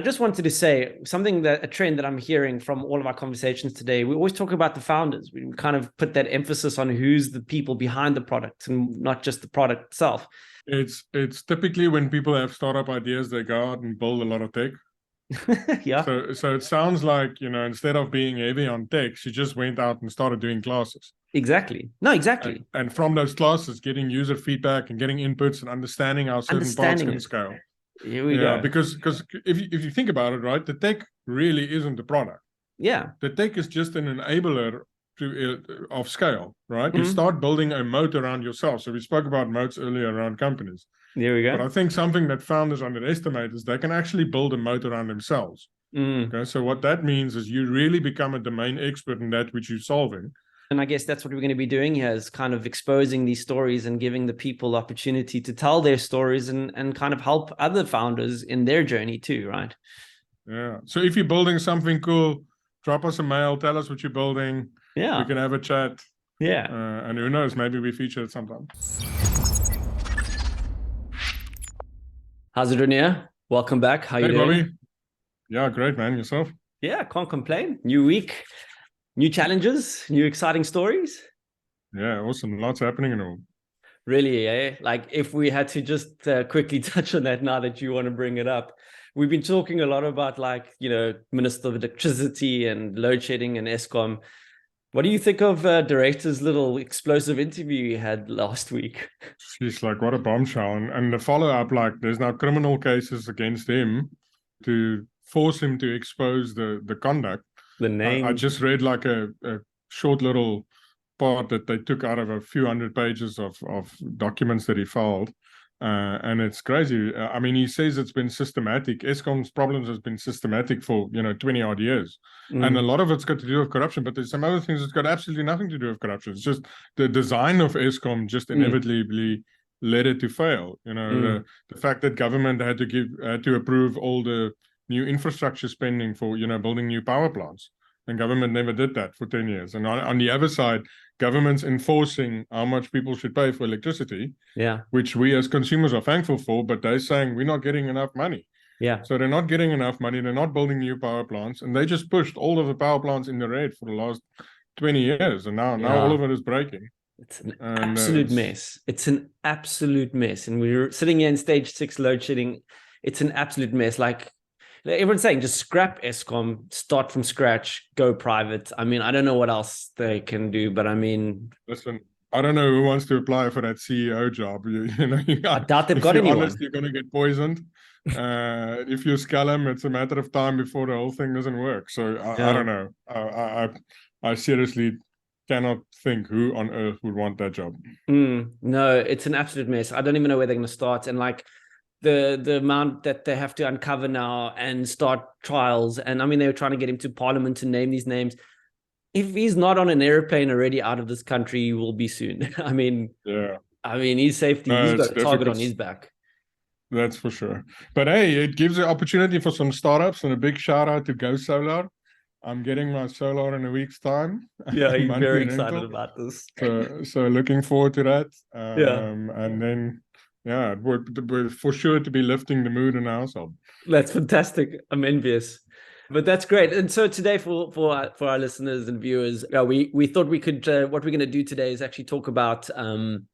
just wanted to say something a trend that I'm hearing from all of our conversations today. We always talk about the founders. We kind of put that emphasis on who's the people behind the product and not just the product itself. It's typically when people have startup ideas, they go out and build a lot of tech. Yeah. So it sounds like, instead of being heavy on tech, she just went out and started doing classes. Exactly. No, exactly. And from those classes, getting user feedback and getting inputs and understanding how certain parts can scale. Here we go. Because if you think about it, right, the tech really isn't the product. Yeah. The tech is just an enabler of scale, right? You start building a moat around yourself. So we spoke about moats earlier around companies. There we go. But I think something that founders underestimate is they can actually build a moat around themselves. Okay, so what that means is you really become a domain expert in that which you're solving. And I guess that's what we're going to be doing here, is kind of exposing these stories and giving the people opportunity to tell their stories and kind of help other founders in their journey too, right? Yeah. So if you're building something cool, drop us a mail, tell us what you're building. Yeah. We can have a chat. Yeah. And who knows, maybe we feature it sometime. How's it, Ruyter? Welcome back. How you doing? Bobby. Yeah, great, man. Yourself? Yeah, can't complain. New week, new challenges, new exciting stories. Yeah, awesome. Lots happening and all. Really, eh? Like if we had to just quickly touch on that now that you want to bring it up. We've been talking a lot about Minister of Electricity and load shedding and Eskom. What do you think of Director's little explosive interview he had last week? She's like, what a bombshell. And the follow-up, there's now criminal cases against him to force him to expose the conduct. The name. I just read a short little part that they took out of a few hundred pages of documents that he filed. And it's crazy. I mean, he says it's been systematic. Eskom's problems has been systematic for 20 odd years, and a lot of it's got to do with corruption. But there's some other things that's got absolutely nothing to do with corruption. It's just the design of Eskom just inevitably led it to fail. The fact that government had to approve all the new infrastructure spending for building new power plants, and government never did that for 10 years. And on the other side, government's enforcing how much people should pay for electricity, which we as consumers are thankful for, but they're saying we're not getting enough money. Yeah. So they're not getting enough money. They're not building new power plants, and they just pushed all of the power plants in the red for the last 20 years. And now all of it is breaking. It's an absolute mess. It's an absolute mess. And we're sitting here in stage 6 load shedding. It's an absolute mess. Like everyone's saying, just scrap Eskom, start from scratch, go private. I mean, I don't know what else they can do, but I mean... Listen, I don't know who wants to apply for that CEO job. I doubt they've got anyone. Honest, you're going to get poisoned. If you scale them, it's a matter of time before the whole thing doesn't work. So I don't know. I seriously cannot think who on earth would want that job. No, it's an absolute mess. I don't even know where they're going to start. And the amount that they have to uncover now and start trials. And I mean, they were trying to get him to Parliament to name these names. If he's not on an airplane already out of this country, he will be soon. I mean, his safety, he's got a target on his back. That's for sure. But hey, it gives an opportunity for some startups, and a big shout out to Go Solar. I'm getting my solar in a week's time. Yeah, I'm very excited about this. So looking forward to that. And then, it would for sure to be lifting the mood in our household. That's fantastic. I'm envious. But that's great. And so today, for our listeners and viewers, we thought we could. What we're going to do today is actually talk about some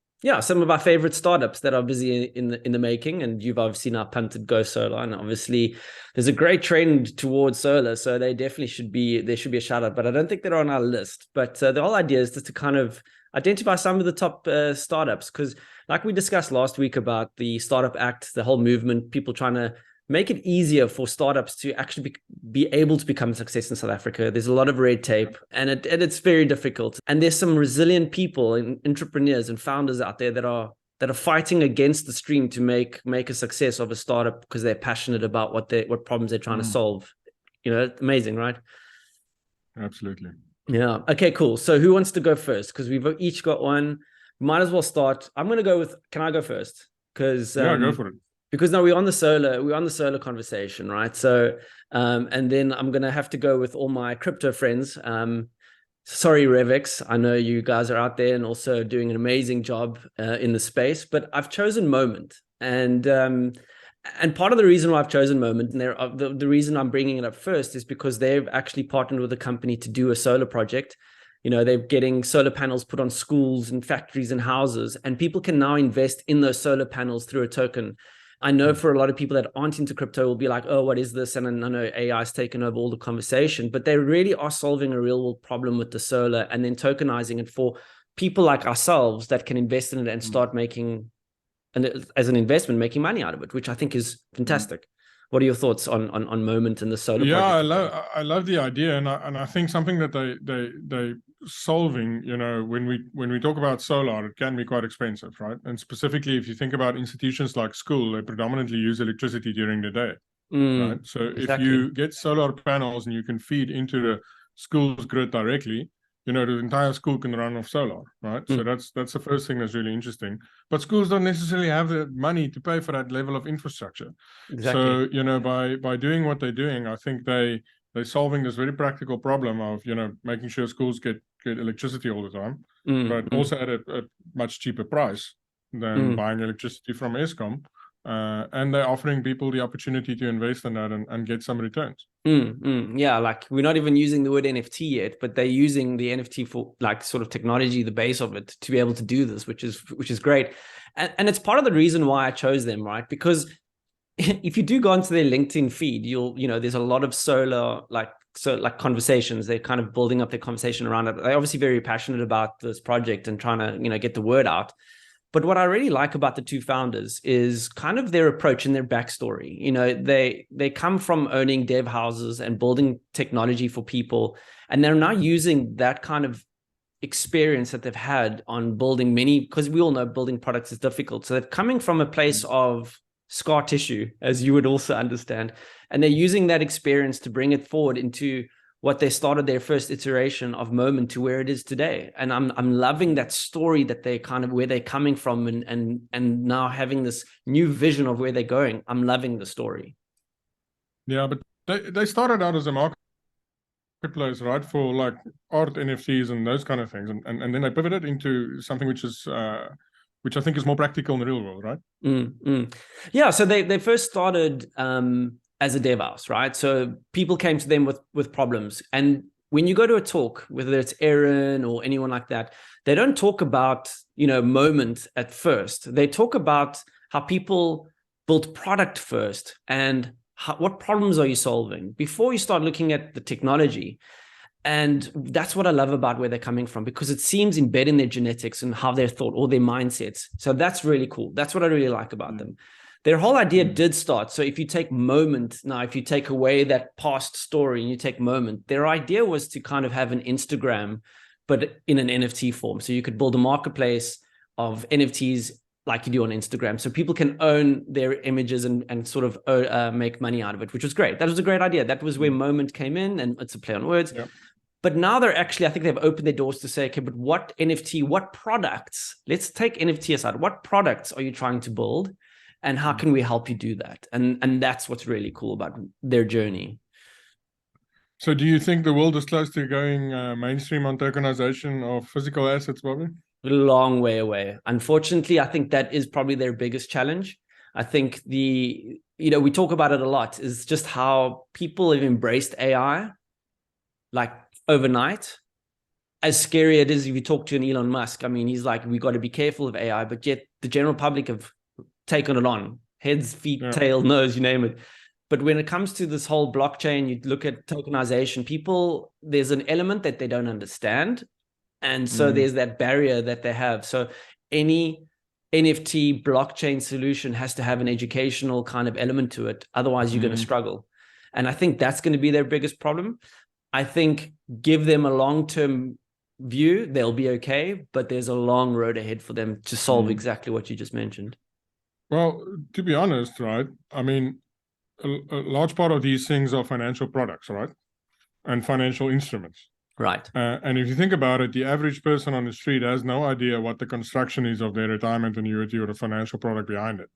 of our favorite startups that are busy in the making. And you've obviously now punted Go Solar, and obviously there's a great trend towards solar, so they definitely should be a shout out. But I don't think they're on our list. But the whole idea is just to kind of identify some of the top startups, because like we discussed last week about the Startup Act, the whole movement, people trying to make it easier for startups to actually be able to become a success in South Africa. There's a lot of red tape, and it's very difficult. And there's some resilient people and entrepreneurs and founders out there that are fighting against the stream to make a success of a startup because they're passionate about what problems they're trying to solve. Amazing, right? Absolutely. Yeah. Okay, cool. So who wants to go first? Because we've each got one. Might as well start. I'm going to go with, can I go first? Because go for it. Because now we're on the solar conversation, right? So, and then I'm going to have to go with all my crypto friends. Sorry, Revix. I know you guys are out there and also doing an amazing job in the space, but I've chosen Momint. And And part of the reason why I've chosen Momint, and the reason I'm bringing it up first, is because they've actually partnered with a company to do a solar project. They're getting solar panels put on schools and factories and houses, and people can now invest in those solar panels through a token. I know for a lot of people that aren't into crypto will be like, oh, what is this? And I know AI has taken over all the conversation, but they really are solving a real world problem with the solar and then tokenizing it for people like ourselves that can invest in it and start making, and as an investment, making money out of it, which I think is fantastic. What are your thoughts on Momint and the solar project? I love the idea, and I think something that they solving, when we talk about solar, it can be quite expensive, right? And specifically, if you think about institutions like school, they predominantly use electricity during the day, right? So exactly. if you get solar panels and you can feed into the school's grid directly, the entire school can run off solar, right? So that's the first thing that's really interesting. But schools don't necessarily have the money to pay for that level of infrastructure. Exactly. So, by doing what they're doing, I think they're solving this very practical problem of, making sure schools get electricity all the time, but also at a much cheaper price than buying electricity from Eskom. And they're offering people the opportunity to invest in that and get some returns. Yeah, like we're not even using the word NFT yet, but they're using the NFT for like sort of technology, the base of it, to be able to do this, which is great. And it's part of the reason why I chose them, right? Because if you do go onto their LinkedIn feed, there's a lot of solar like conversations. They're kind of building up their conversation around it. They're obviously very passionate about this project and trying to, get the word out. But what I really like about the two founders is kind of their approach and their backstory. They come from owning dev houses and building technology for people, and they're now using that kind of experience that they've had on building many, because we all know building products is difficult. So they're coming from a place of scar tissue, as you would also understand, and they're using that experience to bring it forward into what they started their first iteration of Momint to where it is today. And I'm loving that story that they kind of where they're coming from and now having this new vision of where they're going. I'm loving the story. Yeah, but they started out as a marketplace, right, for like art NFTs and those kind of things, and then they pivoted into something which I think is more practical in the real world, right? Yeah, so they first started as a dev house, right? So people came to them with problems. And when you go to a talk, whether it's Aaron or anyone like that, they don't talk about, Momint at first. They talk about how people built product first and what problems are you solving before you start looking at the technology. And that's what I love about where they're coming from, because it seems embedded in their genetics and how they're thought or their mindsets. So that's really cool. That's what I really like about them. Their whole idea did start. So if you take Momint now, if you take away that past story and you take Momint, their idea was to kind of have an Instagram, but in an NFT form. So you could build a marketplace of NFTs like you do on Instagram. So people can own their images and sort of make money out of it, which was great. That was a great idea. That was where Momint came in, and it's a play on words. Yeah. But now they're actually, I think they've opened their doors to say, okay, but what NFT, what products, let's take NFT aside. What products are you trying to build? And how can we help you do that? And that's what's really cool about their journey. So do you think the world is close to going mainstream on tokenization of physical assets, Bobby? A long way away. Unfortunately, I think that is probably their biggest challenge. I think we talk about it a lot, is just how people have embraced AI like overnight. As scary it is, if you talk to an Elon Musk, I mean, he's like, we got to be careful of AI, but yet the general public have taken it on, heads, feet, tail, nose, you name it. But when it comes to this whole blockchain, you look at tokenization, there's an element that they don't understand. And so there's that barrier that they have. So any NFT blockchain solution has to have an educational kind of element to it. Otherwise, you're going to struggle. And I think that's going to be their biggest problem. I think give them a long-term view, they'll be okay. But there's a long road ahead for them to solve exactly what you just mentioned. Well, to be honest, right, I mean, a large part of these things are financial products, right? And financial instruments. Right. And if you think about it, the average person on the street has no idea what the construction is of their retirement annuity or the financial product behind it.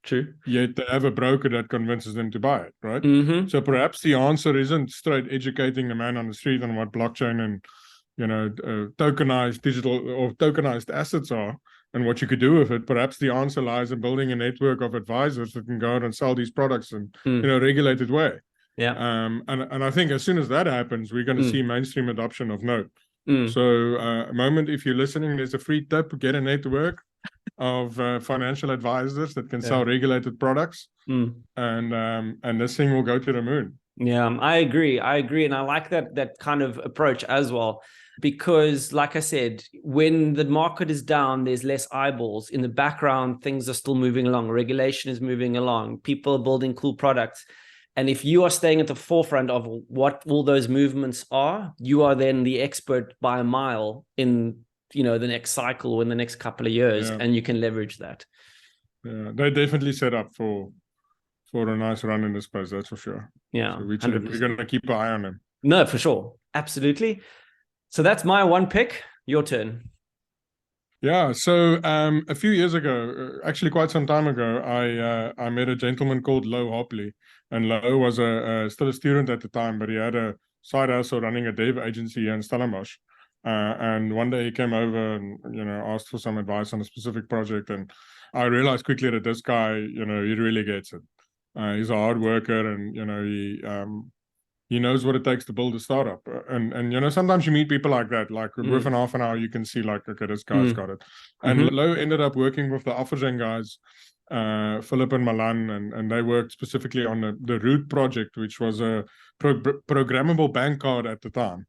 True. Yet they have a broker that convinces them to buy it, right? So perhaps the answer isn't straight educating the man on the street on what blockchain and tokenized digital or tokenized assets are. and what you could do with it. Perhaps the answer lies in building a network of advisors that can go out and sell these products in a regulated way. Yeah. And I think as soon as that happens, we're going to see mainstream adoption of Note. So, Momint, if you're listening, there's a free tip: get a network of financial advisors that can sell regulated products, and this thing will go to the moon. Yeah, I agree, and I like that kind of approach as well, because like I said, when the market is down, there's less eyeballs. In the background, things are still moving along, regulation is moving along, people are building cool products, and if you are staying at the forefront of what all those movements are, you are then the expert by a mile in the next cycle or in the next couple of years, and you can leverage that. Yeah, they definitely set up for a nice run in this space, that's for sure. Yeah, so we're going to keep an eye on them. No, for sure, absolutely. So that's my one pick. Your turn. Yeah, so a few years ago, actually quite some time ago, I met a gentleman called Lo Hopley, and Lo was still a student at the time, but he had a side hustle running a dev agency here in Stellenbosch. And one day he came over and asked for some advice on a specific project, and I realized quickly that this guy, he really gets it. He's a hard worker, and he knows what it takes to build a startup. And sometimes you meet people like that, like within half an hour you can see like, okay, this guy's got it. And Lo ended up working with the Aftergen guys, Philip and Milan, and they worked specifically on the Root project, which was a programmable bank card at the time.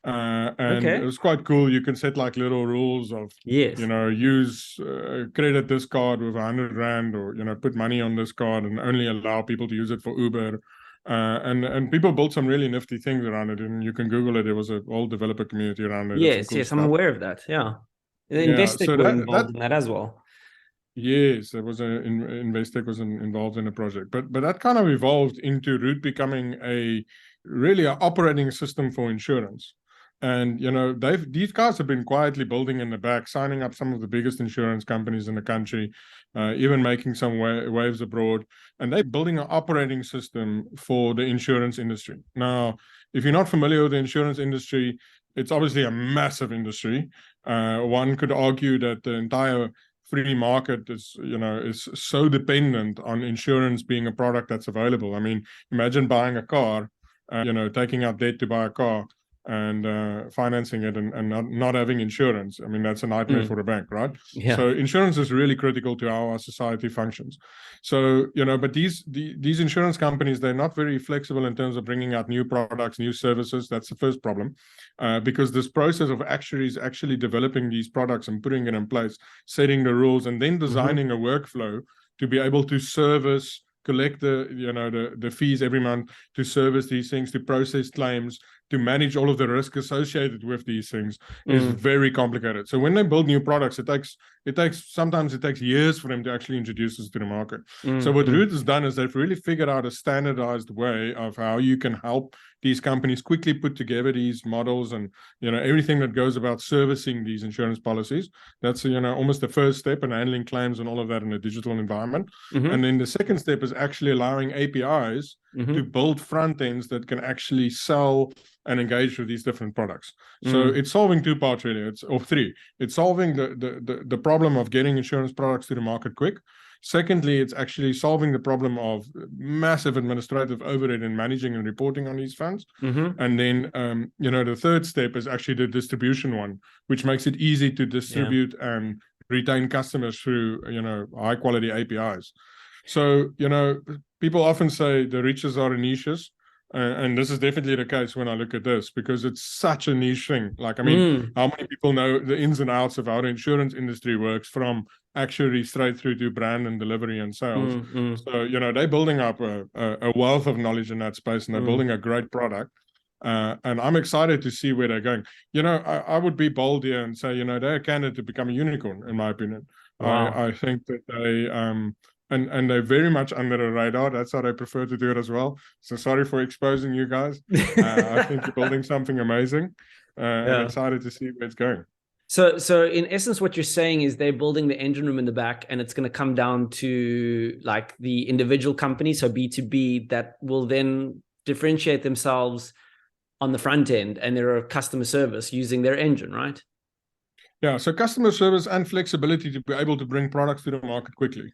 And it was quite cool. You can set like little rules of, use credit this card with 100 Rand, or, put money on this card and only allow people to use it for Uber. And people built some really nifty things around it, and you can Google it. There was a whole developer community around it. Yes, cool I'm aware of that. Yeah. Investec were involved in that as well. Yes, there was Investec was involved in the project, but that kind of evolved into Root becoming really an operating system for insurance. And these guys have been quietly building in the back, signing up some of the biggest insurance companies in the country, even making some waves abroad. And they're building an operating system for the insurance industry. Now, if you're not familiar with the insurance industry, it's obviously a massive industry. One could argue that the entire free market is so dependent on insurance being a product that's available. I mean, imagine buying a car, taking out debt to buy a car, and financing it and not having insurance. I mean, that's a nightmare for a bank, right? Yeah. So insurance is really critical to how our society functions. So, but these insurance companies, they're not very flexible in terms of bringing out new products, new services. That's the first problem, because this process of actuaries actually developing these products and putting it in place, setting the rules, and then designing a workflow to be able to collect the fees every month, to service these things, to process claims, to manage all of the risk associated with these things is very complicated. So when they build new products, sometimes it takes years for them to actually introduce this to the market. So what Root has done is they've really figured out a standardized way of how you can help these companies quickly put together these models and everything that goes about servicing these insurance policies. That's almost the first step, in handling claims and all of that in a digital environment. And then the second step is actually allowing APIs to build front ends that can actually sell and engage with these different products. So it's solving two parts really, or three. It's solving the problem of getting insurance products to the market quick. Secondly, it's actually solving the problem of massive administrative overhead in managing and reporting on these funds. And then, the third step is actually the distribution one, which makes it easy to distribute and retain customers through, high quality APIs. So, people often say the riches are in niches. And this is definitely the case when I look at this, because it's such a niche thing. Like, I mean, how many people know the ins and outs of how the insurance industry works, from actually straight through to brand and delivery and sales? So, they're building up a wealth of knowledge in that space, and they're building a great product. And I'm excited to see where they're going. I would be bold here and say, they're a candidate to become a unicorn, in my opinion. Wow. I think that they... And they're very much under the radar. That's how they prefer to do it as well. So sorry for exposing you guys. I think you're building something amazing. I'm excited to see where it's going. So in essence, what you're saying is they're building the engine room in the back, and it's going to come down to like the individual company, so B2B, that will then differentiate themselves on the front end, and they're a customer service using their engine, right? Yeah, so customer service and flexibility to be able to bring products to the market quickly.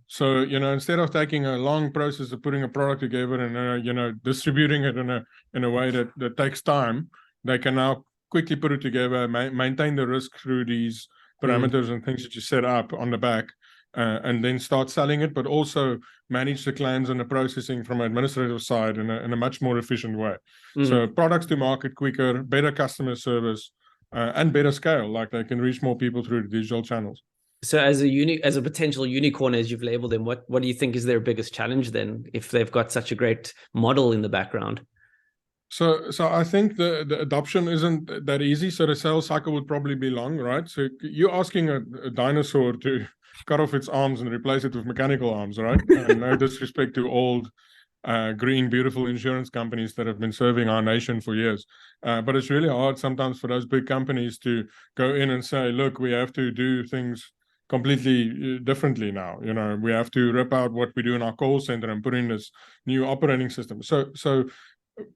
So, instead of taking a long process of putting a product together and, distributing it in a way that takes time, they can now quickly put it together, maintain the risk through these parameters and things that you set up on the back, and then start selling it, but also manage the claims and the processing from an administrative side in a much more efficient way. So products to market quicker, better customer service, and better scale, like they can reach more people through the digital channels. So as a potential unicorn, as you've labeled them, what do you think is their biggest challenge then, if they've got such a great model in the background? So I think the adoption isn't that easy. So the sales cycle would probably be long, right? So you're asking a dinosaur to cut off its arms and replace it with mechanical arms, right? And no disrespect to old, green, beautiful insurance companies that have been serving our nation for years. But it's really hard sometimes for those big companies to go in and say, look, we have to do things completely differently now. We have to rip out what we do in our call center and put in this new operating system. So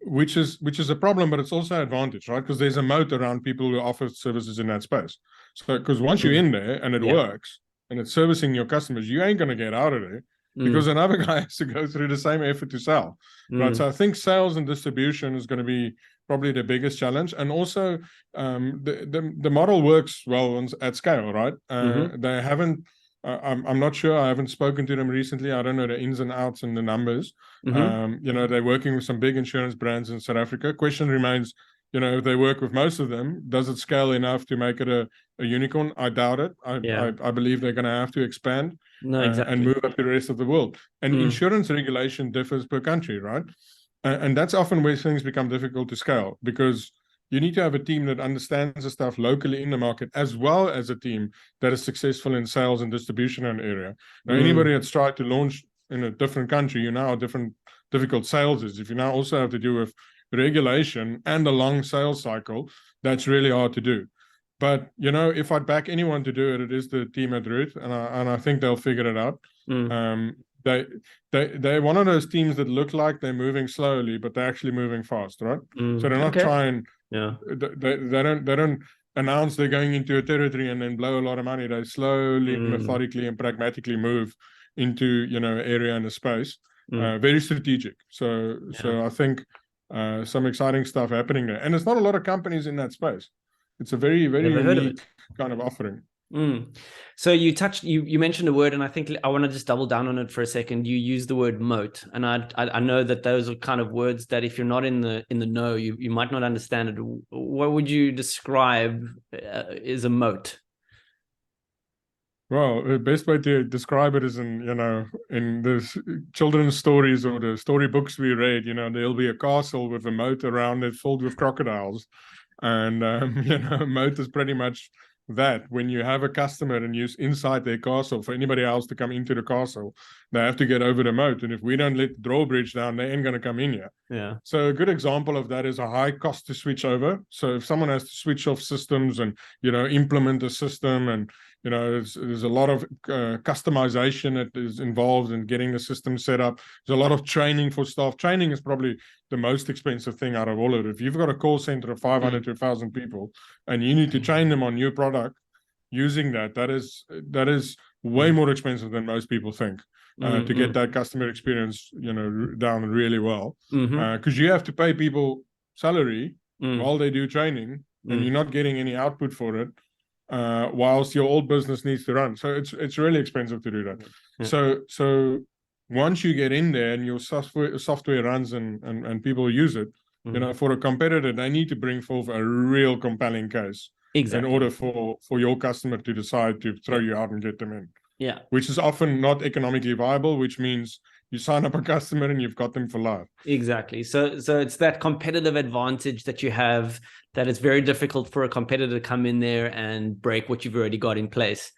which is a problem, but it's also an advantage, right? Because there's a moat around people who offer services in that space. So because once you're in there and it works and it's servicing your customers, you ain't going to get out of there because another guy has to go through the same effort to sell, right? So I think sales and distribution is going to be probably the biggest challenge. And also the model works well at scale, right? They haven't, I'm not sure. I haven't spoken to them recently. I don't know the ins and outs and the numbers. They're working with some big insurance brands in South Africa. Question remains, if they work with most of them, does it scale enough to make it a unicorn? I doubt it. I believe they're going to have to expand and move up to the rest of the world. And insurance regulation differs per country, right? And that's often where things become difficult to scale, because you need to have a team that understands the stuff locally in the market, as well as a team that is successful in sales and distribution in an area. Now, anybody that's tried to launch in a different country, how difficult sales is. If you now also have to do with regulation and a long sales cycle, that's really hard to do. But, if I'd back anyone to do it, it is the team at Ruyter, and I think they'll figure it out. They're one of those teams that look like they're moving slowly, but they're actually moving fast, right? So they're not trying. They don't announce they're going into a territory and then blow a lot of money. They slowly, methodically, and pragmatically move into area and a space. Very strategic. So I think some exciting stuff happening there, and there's not a lot of companies in that space. It's a very, very unique kind of offering. So you mentioned a word, and I think I want to just double down on it for a second. You used the word moat, and I know that those are kind of words that if you're not in the know, you might not understand it. What would you describe as a moat? Well, the best way to describe it is in the children's stories or the storybooks we read, there'll be a castle with a moat around it filled with crocodiles. And, moat is pretty much that. When you have a customer and use inside their castle, for anybody else to come into the castle, they have to get over the moat. And if we don't let the drawbridge down, they ain't going to come in here. Yeah. So a good example of that is a high cost to switch over. So if someone has to switch off systems and, implement a system, and, there's a lot of customization that is involved in getting the system set up. There's a lot of training for staff. Training is probably the most expensive thing out of all of it. If you've got a call center of 500 to 1,000 people and you need to train them on new product using that is way more expensive than most people think. To get that customer experience, down really well, because you have to pay people salary while they do training, and you're not getting any output for it, whilst your old business needs to run. So it's really expensive to do that. So once you get in there and your software runs and people use it, for a competitor, they need to bring forth a real compelling case in order for your customer to decide to throw you out and get them in. Yeah. Which is often not economically viable, which means you sign up a customer and you've got them for life. Exactly. So it's that competitive advantage that you have, that it's very difficult for a competitor to come in there and break what you've already got in place.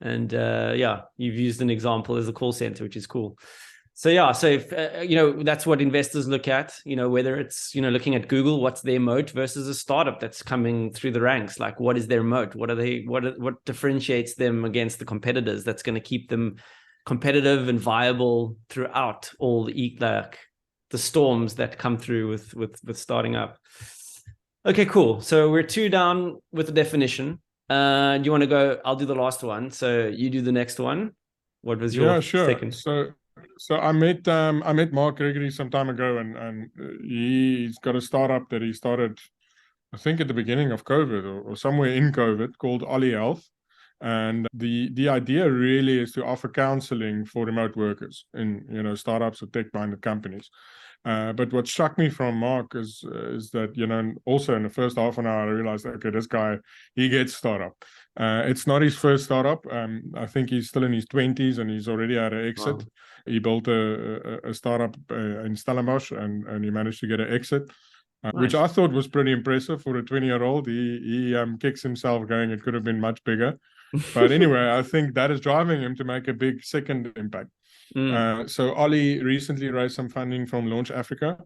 And you've used an example as a call center, which is cool. So if that's what investors look at, whether it's looking at Google, what's their moat, versus a startup that's coming through the ranks. Like, what is their moat? What differentiates them against the competitors that's going to keep them competitive and viable throughout all the storms that come through with starting up? Okay, cool. So we're 2 down with the definition. Do you want to go? I'll do the last one. So you do the next one. What was your Yeah, sure. second? So I met Mark Gregory some time ago, and he's got a startup that he started, I think, at the beginning of COVID or somewhere in COVID, called Ollie.health. And the idea really is to offer counseling for remote workers in, startups or tech-minded companies. But what struck me from Mark is that, also in the first half an hour, I realized, okay, this guy, he gets startup. It's not his first startup. I think he's still in his 20s and he's already had an exit. Wow. He built a startup in Stellenbosch and he managed to get an exit. Which Nice. I thought was pretty impressive for a 20-year-old. He kicks himself going, it could have been much bigger. But anyway, I think that is driving him to make a big second impact. So Ollie recently raised some funding from Launch Africa,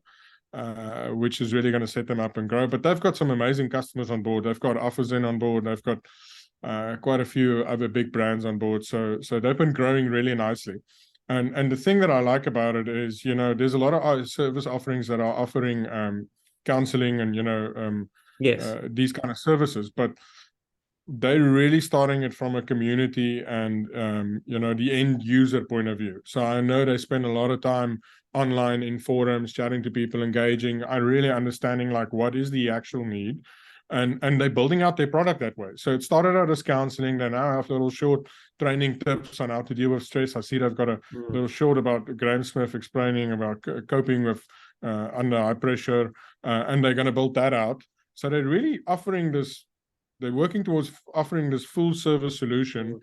which is really going to set them up and grow. But they've got some amazing customers on board. They've got Offizen on board. They've got quite a few other big brands on board. So they've been growing really nicely. And the thing that I like about it is, there's a lot of service offerings that are offering counseling and Yes. these kind of services, but they're really starting it from a community and the end user point of view. So I know they spend a lot of time online in forums, chatting to people, engaging. I really understanding like what is the actual need, and they're building out their product that way. So it started out as counseling. They now have little short training tips on how to deal with stress. I see they've got a little short about Graham Smith explaining about coping with under high pressure, and they're going to build that out. So they're really offering this. They're working towards offering this full service solution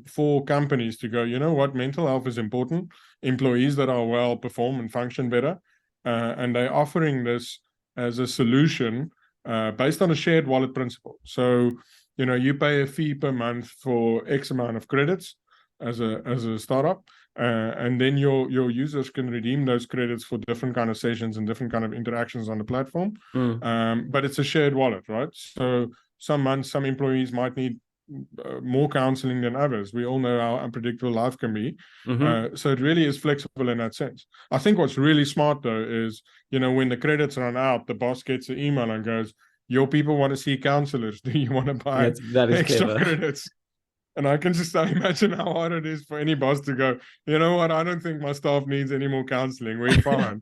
for companies to go, you know what, mental health is important. Employees that are well perform and function better. And they're offering this as a solution based on a shared wallet principle. So, you pay a fee per month for X amount of credits as a startup. And then your users can redeem those credits for different kind of sessions and different kind of interactions on the platform. But it's a shared wallet, right? So some months, some employees might need more counseling than others. We all know how unpredictable life can be. So it really is flexible in that sense. I think what's really smart, though, is, when the credits run out, the boss gets an email and goes, your people want to see counselors. Do you want to buy that is extra clever. credits? And I can just imagine how hard it is for any boss to go, you know what, I don't think my staff needs any more counseling. We're fine.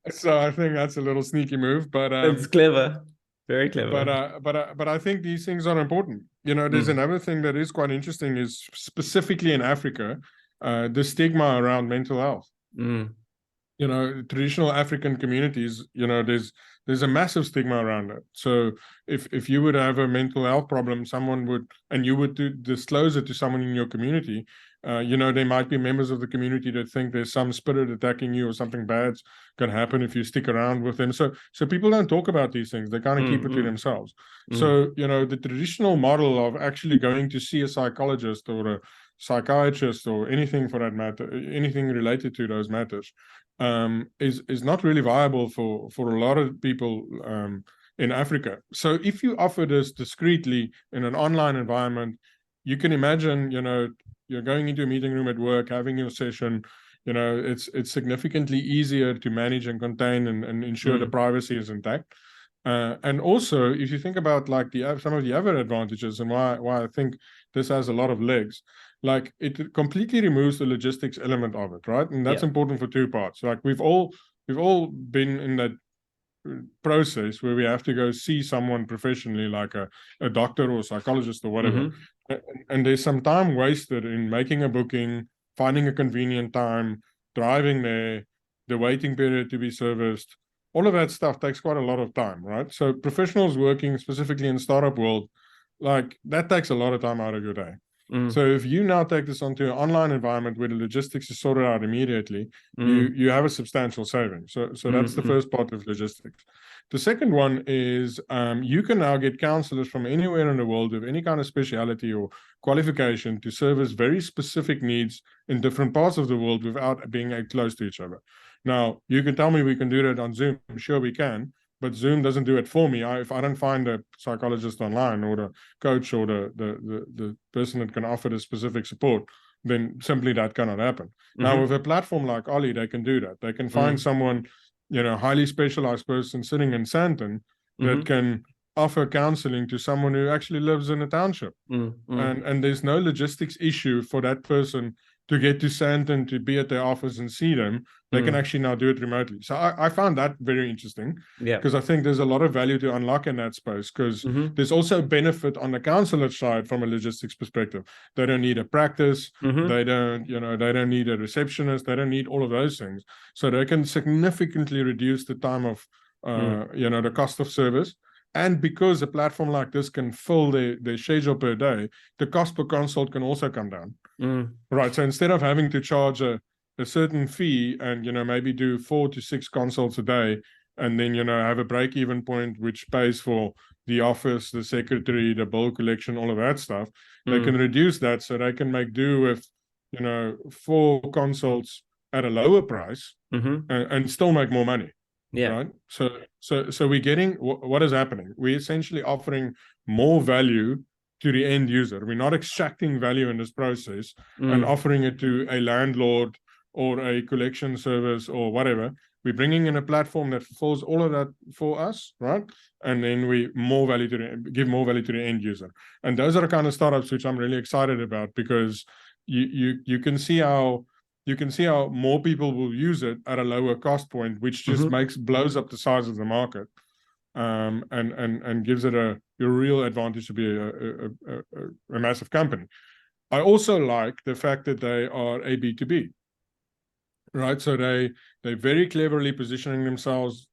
So I think that's a little sneaky move, but It's clever. Very clever. but I think these things are important. There's another thing that is quite interesting is specifically in Africa, the stigma around mental health. Traditional African communities, there's a massive stigma around it. So if you would have a mental health problem, someone would, and you would disclose it to someone in your community, there might be members of the community that think there's some spirit attacking you or something bad's going to happen if you stick around with them. So people don't talk about these things. They kind of keep it to themselves. So, the traditional model of actually going to see a psychologist or a psychiatrist or anything for that matter, anything related to those matters, is not really viable for a lot of people in Africa. So if you offer this discreetly in an online environment, you can imagine, you're going into a meeting room at work, having your session, it's significantly easier to manage and contain and ensure the privacy is intact. And also, if you think about like some of the other advantages and why I think this has a lot of legs, like it completely removes the logistics element of it, right? And that's important for two parts. Like we've all been in that process where we have to go see someone professionally, like a doctor or a psychologist or whatever. And there's some time wasted in making a booking, finding a convenient time, driving there, the waiting period to be serviced. All of that stuff takes quite a lot of time, right? So professionals working specifically in the startup world, like that takes a lot of time out of your day. So if you now take this onto an online environment where the logistics is sorted out immediately, you have a substantial saving. So that's the first part of logistics. The second one is you can now get counselors from anywhere in the world with any kind of speciality or qualification to service very specific needs in different parts of the world without being close to each other. Now, you can tell me we can do that on Zoom. Sure, we can. But Zoom doesn't do it for me. If I don't find a psychologist online or the coach or the person that can offer the specific support, then simply that cannot happen. Now, with a platform like Ollie, they can do that. They can find someone, highly specialized person sitting in Sandton that can offer counseling to someone who actually lives in a township. And there's no logistics issue for that person to get to Sandton to be at their office and see them. They can actually now do it remotely. So I found that very interesting, because I think there's a lot of value to unlock in that space, because there's also benefit on the counselor side from a logistics perspective. They don't need a practice. They don't need a receptionist. They don't need all of those things. So they can significantly reduce the time of, the cost of service. And because a platform like this can fill their schedule per day, the cost per consult can also come down. Right. So instead of having to charge a certain fee and, maybe do 4 to 6 consults a day, and then, have a break-even point which pays for the office, the secretary, the bill collection, all of that stuff, they can reduce that, so they can make do with, 4 consults at a lower price and still make more money. Right. So we're getting what is happening. We're essentially offering more value to the end user. We're not extracting value in this process and offering it to a landlord or a collection service or whatever. We're bringing in a platform that fulfills all of that for us, right? And then we give more value to the end user. And those are the kind of startups which I'm really excited about, because you can see how more people will use it at a lower cost point, which just blows up the size of the market, and gives it a real advantage to be a massive company. I also like the fact that they are a B2B, right? So they're very cleverly positioning themselves,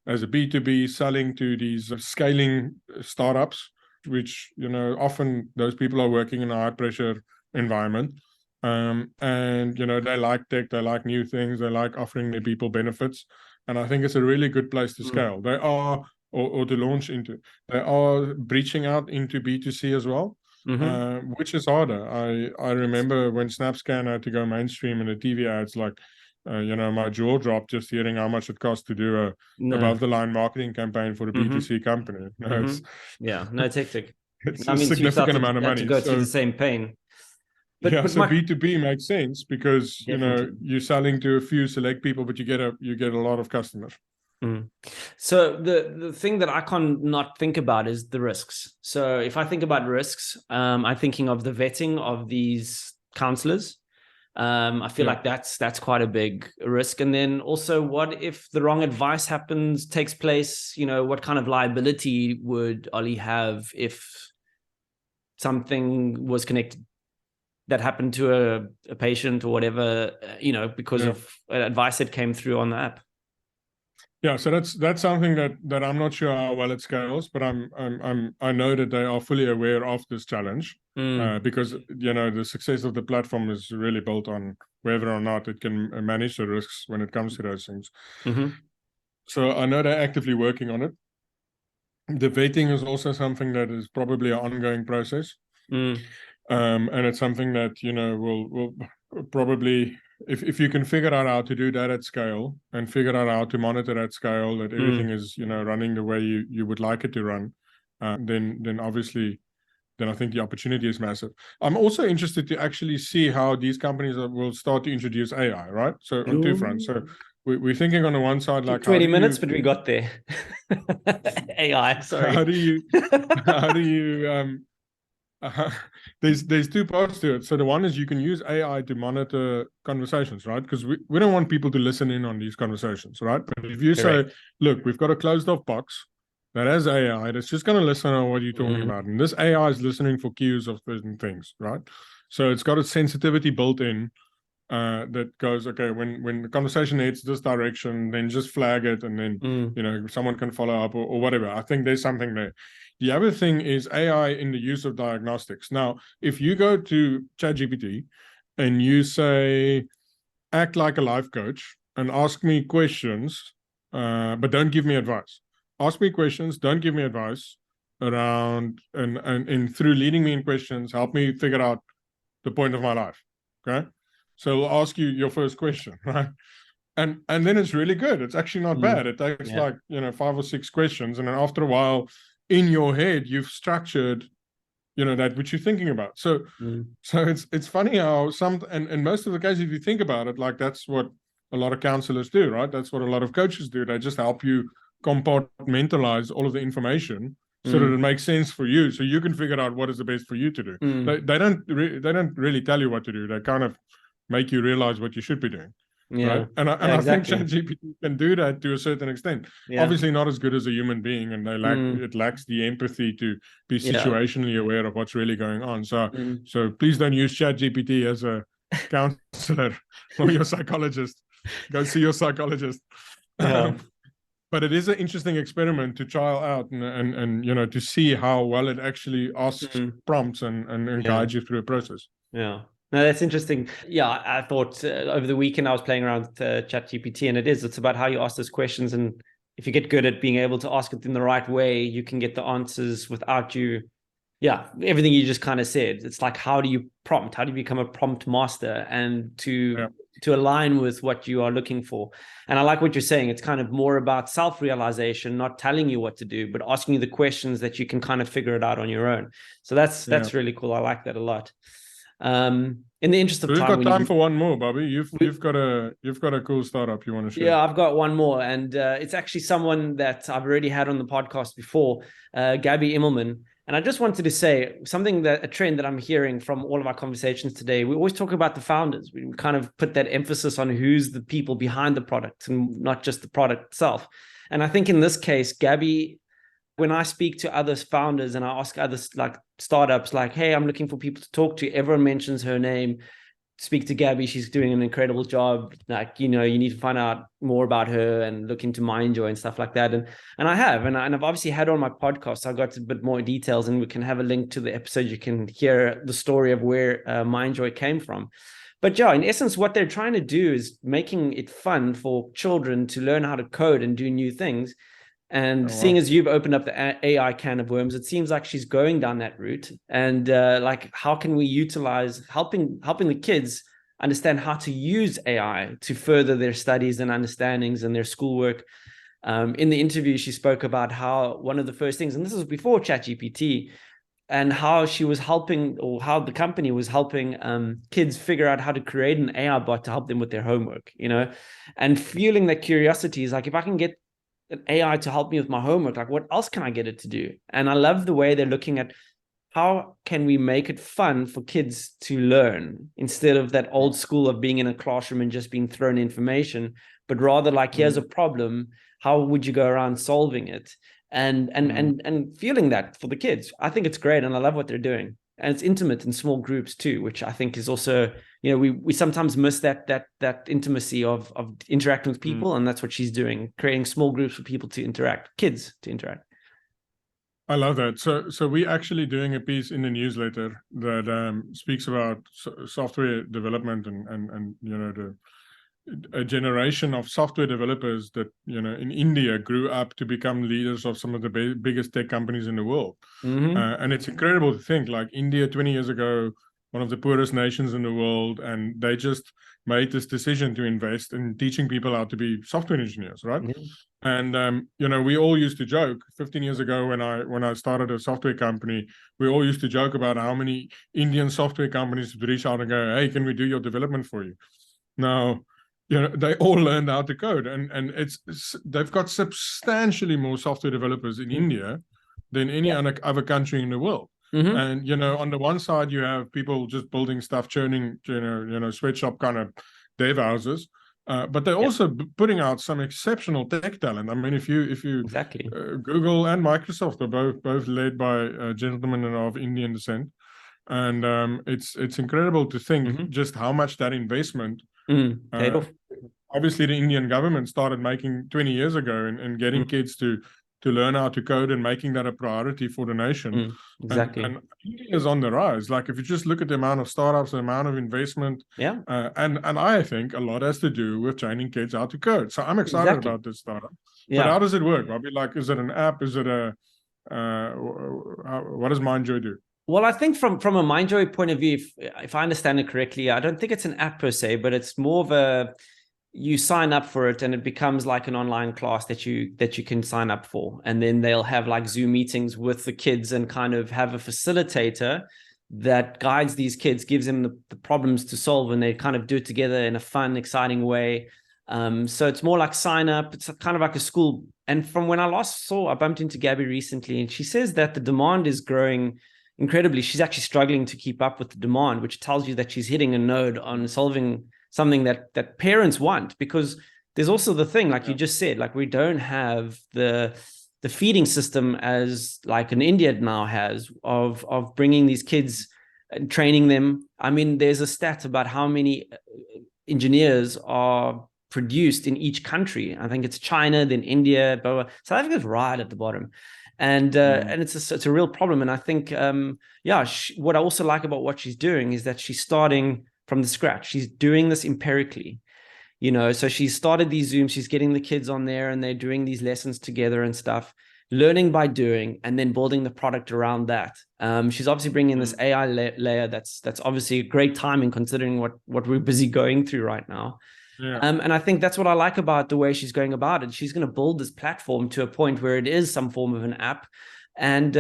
as a B2B, selling to these scaling startups, which, often those people are working in a high pressure environment. And, they like tech, they like new things, they like offering their people benefits. And I think it's a really good place to scale. They are, or to launch into, they are breaching out into B2C as well, which is harder. I remember when SnapScan had to go mainstream in the TV ads, like, my jaw dropped just hearing how much it costs to do a above-the-line marketing campaign for a B2C company. It's hectic. It's a significant amount of money. To go through the same pain. But B2B makes sense, because you're selling to a few select people, but you get a lot of customers. So the thing that I can't not think about is the risks. So if I think about risks, I'm thinking of the vetting of these counselors. I feel like that's quite a big risk. And then also, what if the wrong advice takes place? What kind of liability would Ollie have if something was connected that happened to a patient or whatever, because of advice that came through on the app? Yeah, so that's something that I'm not sure how well it scales, but I know that they are fully aware of this challenge, because the success of the platform is really built on whether or not it can manage the risks when it comes to those things. So I know they're actively working on it. The vetting is also something that is probably an ongoing process. And it's something that, will probably, if you can figure out how to do that at scale, and figure out how to monitor at scale, that everything is, running the way you would like it to run, then obviously, then I think the opportunity is massive. I'm also interested to actually see how these companies will start to introduce AI, right? So on two fronts. So we're thinking on the one side, like 20 minutes, but we got there. AI, sorry. How do you there's 2 parts to it. So the one is you can use AI to monitor conversations, right? Because we don't want people to listen in on these conversations, right? But if you say, look, we've got a closed off box that has AI that's just going to listen on what you're talking about, and this AI is listening for cues of certain things, right? So it's got a sensitivity built in that goes, okay, when the conversation heads this direction, then just flag it, and then someone can follow up or whatever. I think there's something there. The other thing is AI in the use of diagnostics. Now, if you go to ChatGPT and you say, act like a life coach and ask me questions, but don't give me advice. Ask me questions, don't give me advice around, and through leading me in questions, help me figure out the point of my life. Okay. So I'll ask you your first question, right? And then it's really good. It's actually not bad. It takes 5 or 6 questions. And then after a while, in your head, you've structured, that which you're thinking about. So it's funny how and most of the cases, if you think about it, like that's what a lot of counselors do, right? That's what a lot of coaches do. They just help you compartmentalize all of the information so that it makes sense for you, so you can figure out what is the best for you to do. They don't really tell you what to do. They kind of make you realize what you should be doing. Right? And I exactly. think ChatGPT can do that to a certain extent. Obviously not as good as a human being, and it lacks the empathy to be situationally aware of what's really going on. So please don't use ChatGPT as a counselor or your psychologist. Go see your psychologist. But it is an interesting experiment to trial out and to see how well it actually asks prompts and guides you through a process. Yeah. No, that's interesting. Yeah, I thought over the weekend I was playing around with ChatGPT, and it's about how you ask those questions. And if you get good at being able to ask it in the right way, you can get the answers without you. Yeah, everything you just kind of said. It's like, how do you prompt? How do you become a prompt master and to align with what you are looking for? And I like what you're saying. It's kind of more about self-realization, not telling you what to do, but asking you the questions that you can kind of figure it out on your own. So that's really cool. I like that a lot. In the interest of time, we've got time for one more, Bobby. You've got a cool startup you want to share. Yeah, I've got one more, and it's actually someone that I've already had on the podcast before, Gabby Immelman. And I just wanted to say something, a trend that I'm hearing from all of our conversations today. We always talk about the founders. We kind of put that emphasis on who's the people behind the product and not just the product itself. And I think in this case, Gabby, when I speak to other founders and I ask others like startups, like, hey, I'm looking for people to talk to, everyone mentions her name. Speak to Gabby. She's doing an incredible job. Like, you need to find out more about her and look into Mindjoy and stuff like that. And I have, and I've obviously had her on my podcast. So I got a bit more details, and we can have a link to the episode. You can hear the story of where Mindjoy came from. But yeah, in essence, what they're trying to do is making it fun for children to learn how to code and do new things. And seeing as you've opened up the AI can of worms, it seems like she's going down that route. And like, how can we utilize helping the kids understand how to use AI to further their studies and understandings and their schoolwork? In the interview, she spoke about how one of the first things, and this was before ChatGPT, and how she was helping, or how the company was helping kids figure out how to create an AI bot to help them with their homework, and feeling that curiosity is like, if I can get an AI to help me with my homework, like what else can I get it to do? And I love the way they're looking at how can we make it fun for kids to learn instead of that old school of being in a classroom and just being thrown information, but rather like, here's a problem, how would you go around solving it? And feeling that for the kids. I think it's great, and I love what they're doing. And it's intimate in small groups too, which I think is also, we sometimes miss that intimacy of interacting with people, and that's what she's doing, creating small groups for people to interact, kids to interact. I love that. So we're actually doing a piece in the newsletter that speaks about software development and a generation of software developers that in India grew up to become leaders of some of the biggest tech companies in the world. And it's incredible to think, like, India 20 years ago, one of the poorest nations in the world, and they just made this decision to invest in teaching people how to be software engineers, right? And we all used to joke 15 years ago when I started a software company, we all used to joke about how many Indian software companies would reach out and go, hey, can we do your development for you? Now, they all learned how to code, and they've got substantially more software developers in India than any other country in the world. And on the one side you have people just building stuff, churning, sweatshop kind of dev houses, but they're also putting out some exceptional tech talent. I mean, if you exactly. Google and Microsoft are both led by gentlemen of Indian descent, and it's incredible to think just how much that investment. Obviously, the Indian government started making 20 years ago and getting kids to learn how to code and making that a priority for the nation. Exactly. And India is on the rise. Like, if you just look at the amount of startups, the amount of investment, and I think a lot has to do with training kids how to code. So I'm excited about this startup. But how does it work? I'll be like, is it an app? Is it what does Mindjoy do? Well, I think from a Mindjoy point of view, if I understand it correctly, I don't think it's an app per se, but it's more of you sign up for it and it becomes like an online class that you can sign up for. And then they'll have like Zoom meetings with the kids and kind of have a facilitator that guides these kids, gives them the problems to solve, and they kind of do it together in a fun, exciting way. So it's more like sign up. It's kind of like a school. And from when I last saw, I bumped into Gabby recently, and she says that the demand is growing incredibly. She's actually struggling to keep up with the demand, which tells you that she's hitting a node on solving something that parents want. Because there's also the thing, like you just said, like we don't have the feeding system as like an India now has of bringing these kids and training them. I mean, there's a stat about how many engineers are produced in each country. I think it's China, then India, blah, blah. South Africa's right at the bottom. And it's a real problem. And I think, what I also like about what she's doing is that she's starting from the scratch. She's doing this empirically, so she started these Zooms, she's getting the kids on there and they're doing these lessons together and stuff, learning by doing, and then building the product around that. She's obviously bringing this AI layer that's obviously a great timing considering what we're busy going through right now. Yeah. And I think that's what I like about the way she's going about it. She's going to build this platform to a point where it is some form of an app. And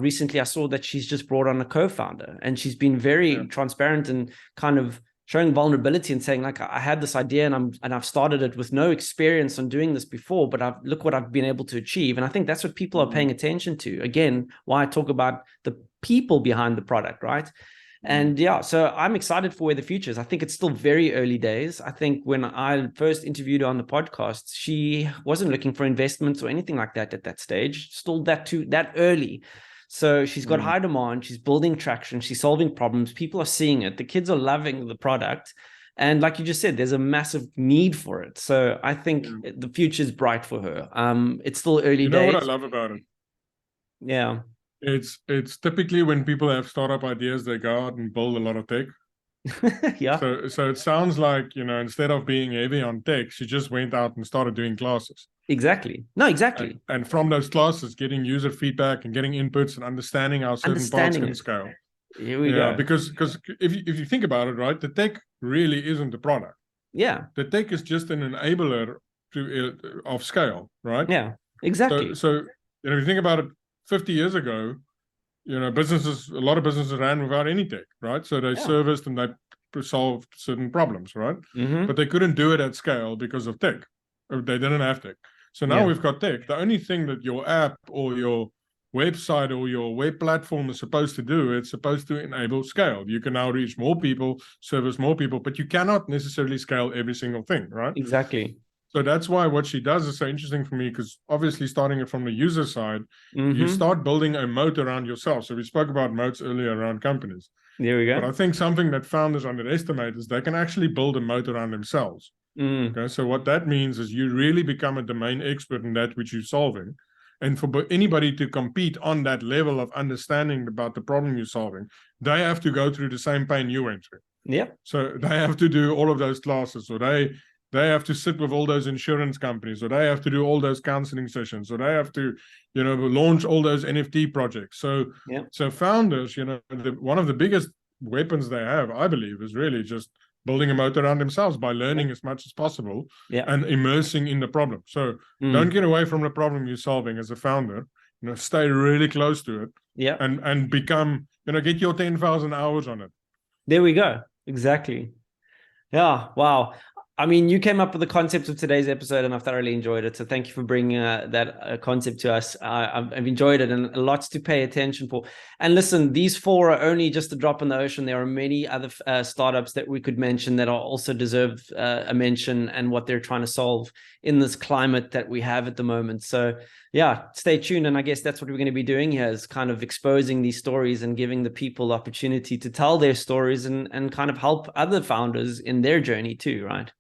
recently I saw that she's just brought on a co-founder, and she's been very transparent and kind of showing vulnerability and saying, like, I had this idea and I've started it with no experience on doing this before, but look what I've been able to achieve. And I think that's what people are paying attention to. Again, why I talk about the people behind the product, right? And so I'm excited for where the future is. I think it's still very early days. I think when I first interviewed her on the podcast, she wasn't looking for investments or anything like that at that stage, still that early. So she's got high demand, she's building traction, she's solving problems, people are seeing it, the kids are loving the product. And like you just said, there's a massive need for it. So I think the future is bright for her. It's still early days. You know what I love about it? Yeah. It's typically when people have startup ideas, they go out and build a lot of tech. Yeah. So it sounds like, instead of being heavy on tech, she just went out and started doing classes. Exactly. No, exactly. And from those classes, getting user feedback and getting inputs and understanding how certain parts can scale. Here we go. Because if you think about it, right, the tech really isn't the product. Yeah. The tech is just an enabler of scale, right? Yeah, exactly. So if you think about it, 50 years ago, a lot of businesses ran without any tech, right? So they serviced and they solved certain problems, right? But they couldn't do it at scale because of tech. They didn't have tech. So now we've got tech. The only thing that your app or your website or your web platform is supposed to do, it's supposed to enable scale. You can now reach more people, service more people, but you cannot necessarily scale every single thing, right? Exactly. So that's why what she does is so interesting for me, because obviously starting it from the user side, you start building a moat around yourself. So we spoke about moats earlier around companies. There we go. But I think something that founders underestimate is they can actually build a moat around themselves. Okay, so what that means is you really become a domain expert in that which you're solving. And for anybody to compete on that level of understanding about the problem you're solving, they have to go through the same pain you went through. Yep. So they have to do all of those classes, or they have to sit with all those insurance companies, or they have to do all those counseling sessions, or they have to, launch all those NFT projects. So, so founders, one of the biggest weapons they have, I believe, is really just building a moat around themselves by learning as much as possible and immersing in the problem. So don't get away from the problem you're solving as a founder. Stay really close to it. And become, get your 10,000 hours on it. There we go. Exactly. Yeah. Wow. I mean, you came up with the concept of today's episode, and I've thoroughly enjoyed it. So thank you for bringing that concept to us. I've enjoyed it, and lots to pay attention for. And listen, these four are only just a drop in the ocean. There are many other startups that we could mention that also deserve a mention, and what they're trying to solve in this climate that we have at the moment. So yeah, stay tuned. And I guess that's what we're going to be doing here, is kind of exposing these stories and giving the people the opportunity to tell their stories and kind of help other founders in their journey too, right?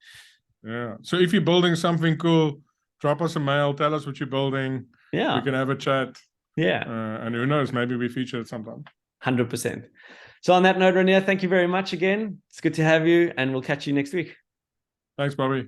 Yeah. So if you're building something cool, drop us a mail, tell us what you're building. Yeah. We can have a chat. Yeah. And who knows, maybe we feature it sometime. 100%. So on that note, Ranier, thank you very much again. It's good to have you, and we'll catch you next week. Thanks, Bobby.